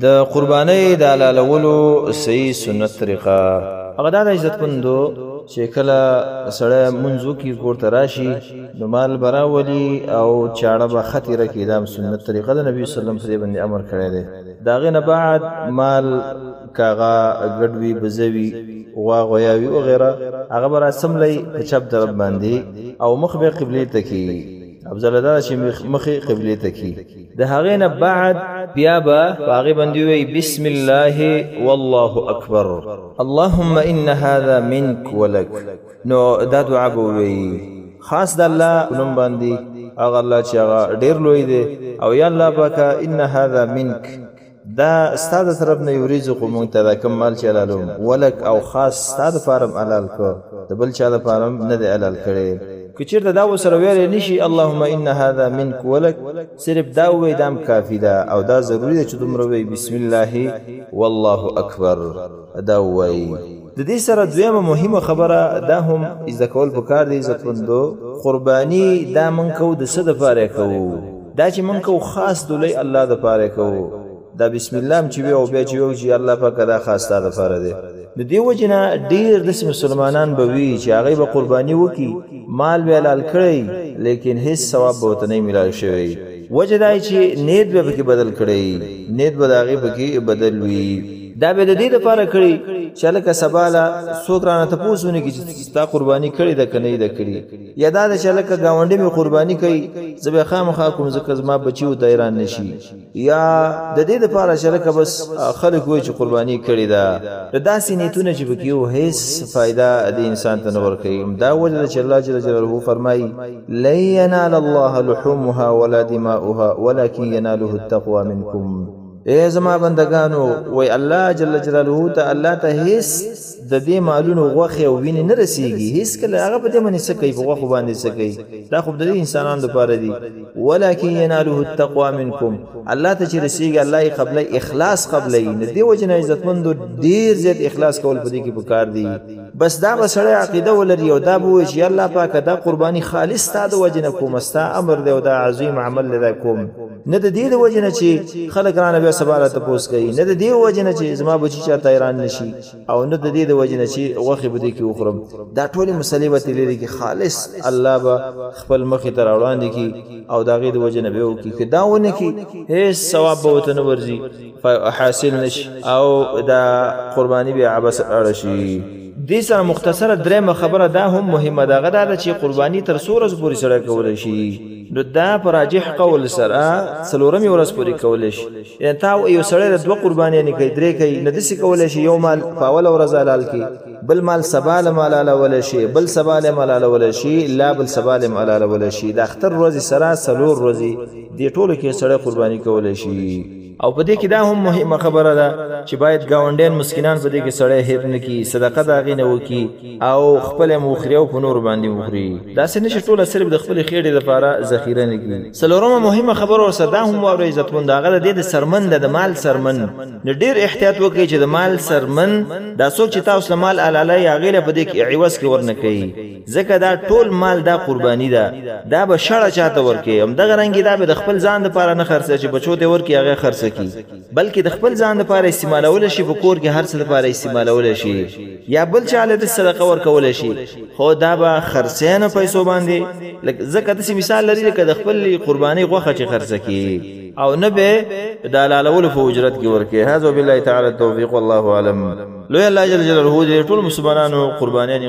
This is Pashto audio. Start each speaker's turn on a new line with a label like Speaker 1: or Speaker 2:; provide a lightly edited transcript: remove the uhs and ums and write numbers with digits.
Speaker 1: د قربانۍ د حلالولو صحیح سنت طریقه هغه د عزتمندو چې کله سړی منځو کې کور ته راشي نو مال به راولي او چاړه به ختیره کړي. دا سنت طریقه د نبي صلی الله علیه وسلم په دې باندې امر کړی دی. د هغې نه بعد مال کاغه ګډ وي بزه وي غوا غویاوي وغیره هغه به راڅملی په چپ طرف باندې او مخ به قبلې ته کړي. افضل دا چې مخې قبلې ته کړي. د هغې نه بعد بیا به په هغې باندې ووایي بسم الله والله اکبر اللهم ان هذا منك ولك. نو دا دعا به ووایي خاص د الله نوم باندې هغه الله چې هغه ډېر لوی دی او یا الله پاکه ان هذا منك دا ستا د طرف نه یو رزق مونږ ته دا کوم مال چې حلالوم ولک او خاص ستا دپاره م حلال کړه د بل چا دپاره م نه دی حلال کړی. که چېرته دا ورسره ویلی نشي اللهم ان هذا منك ولک صرف دا ووایي دا هم کافي ده او دا ضروري ده چې دومره ووایي بسم الله والله اکبر دا ووایي. د دې سره دویمه مهمه خبره دا هم زده کول پکار دی عزتمندو قرباني دا مونږ کوو د څه دپاره کوو؟ دا چې مونږ کوو خاص د لوی الله دپاره کوو. دا بسم الله هم چې وي او بیا چې وي چې الله پاکه دا خاص ستا دپاره دی. د دې وجې نه ډېر داسې مسلمانان به وي چې هغوی به قرباني وکړي مال به حلال کړی لیکن هیڅ ثواب به ورته نه میلاو شوی. وجه دا چې نیت به پکې بدل کړی نیت به د هغې پکې بدل وي. دا به د دې دپاره کړي چې هلکه سبا له څوک رانه تپوس ونه کړي چې ستا قرباني کړې ده که نه یې ده کړي. یا دا ده چې هلکه ګاونډي مې قرباني کوي زه به یې خامخا کوم ځکه زما بچي ورته حیران نه شي. یا د دې دپاره چې هلکه بس خلک وایي چې قرباني کړې ده. د داسې نیتونه چې پکې وو هېڅ فایده دې انسان ته نه ورکوي. دا وجه ده چې الله جل جلاله فرمایي لن ینال الله لحومها ولا دماؤها ولکن یناله التقوى منکم. اے زما بندگانو وای الله جل جلاله ته الله ته هیڅ د دې مالونو غوښې او وینې نه رسیږي. هیڅ کله هغه په دې باندې څه کوي په غوښو باندې څه کوي دا خو د دې انسانانو دپاره دي. ولکن یناله التقوى منکم الله ته چې رسیږي الله یې قبلوي اخلاص قبلوي. د دې وجې نه عزتمندو ډېر زیات اخلاص کول په دې کې پکار دي. بس دا به سړی عقیده ولري او دا به وایي چې الله پاکه دا قرباني خالص ستا د وجې نه کوم ستا امر دی او دا عظیم عمل دی دا کوم. نه د دې د وجې نه چې خلک رانه بیا سبا راته تپوس کوي نه د دې وجې نه چې زما بچي چاته حیران نه شي او نه د دې د وجې نه چې غوښې به دې کې وخورم. دا ټولې مسلې به ترې لرې کړي خالص الله به خپل مخې ته راوړاندې کړي او د هغې د وجې نه به یې وکړي. که دا ونه کړي هېڅ ثواب به ورته نه ورځي حاصل نه شي او دا قرباني به عبث اړه شي. دې سره مختصره درېیمه خبره دا هم مهمه ده هغه دا ده چې قرباني تر څو ورځو پورې سړی کولی شي. نو دا په راجح قول سره څلورمې ورځ پورې کولی شي. یعنې تا یو سړی د دوه قربانیانې کوي درې کوي نو داسې کولی شي یو مال په اوله ورځ حلال کړي بل مال سبا له مال حلالولی شي بل سبا له مال حلالولی شي لا بل سبا له مال حلالولی شي. د اختر ورځې سره څلور ورځې دې ټولو کې سړی قرباني کولی شي. او په دې کې دا هم مهمه خبره ده چې باید ګاونډیان مسکینان په دې کې سړی هېر نه کړي صدقه د هغې نه وکړي او خپله یې وخوري او په نورو باندې وخوري. داسې نه شي ټوله صرف د خپلې خېټې دپاره ذخیره نه کړي. څلورمه مهمه خبره ورسره دا هم واورئ عزتمند هغه د دې د سرمن ده د مال سرمن. نو ډېر احتیاط وکړئ چې د مال سرمن دا څوک چې تاسو له مال حلالوي هغې له په دې کې عوض کې ورنه کوي ځکه دا ټول مال دا قرباني ده دا به شړه چاته ورکوي. همدغه رنګې دا به د خپل ځان دپاره نه خرڅوي چې بچو ته یې ورکړي هغې خرڅ بلکې د خپل ځان لپاره استعمالولی شي په کور کې هر څه لپاره استعمالولی شي یا بل چا له د صدقه ورکولی شي خو دا به خرڅیانه پیسو باندې ځکه داسې مثال لري لکه د خپل قربانۍ غوښه چې خرڅه کړي او نه به د حلالولو په اجرت کې ورکړي. هذا وبالله تعالی التوفیق والله اعلم. لوی الله جل جلاله دې ټول مسلمانانو قربانیانې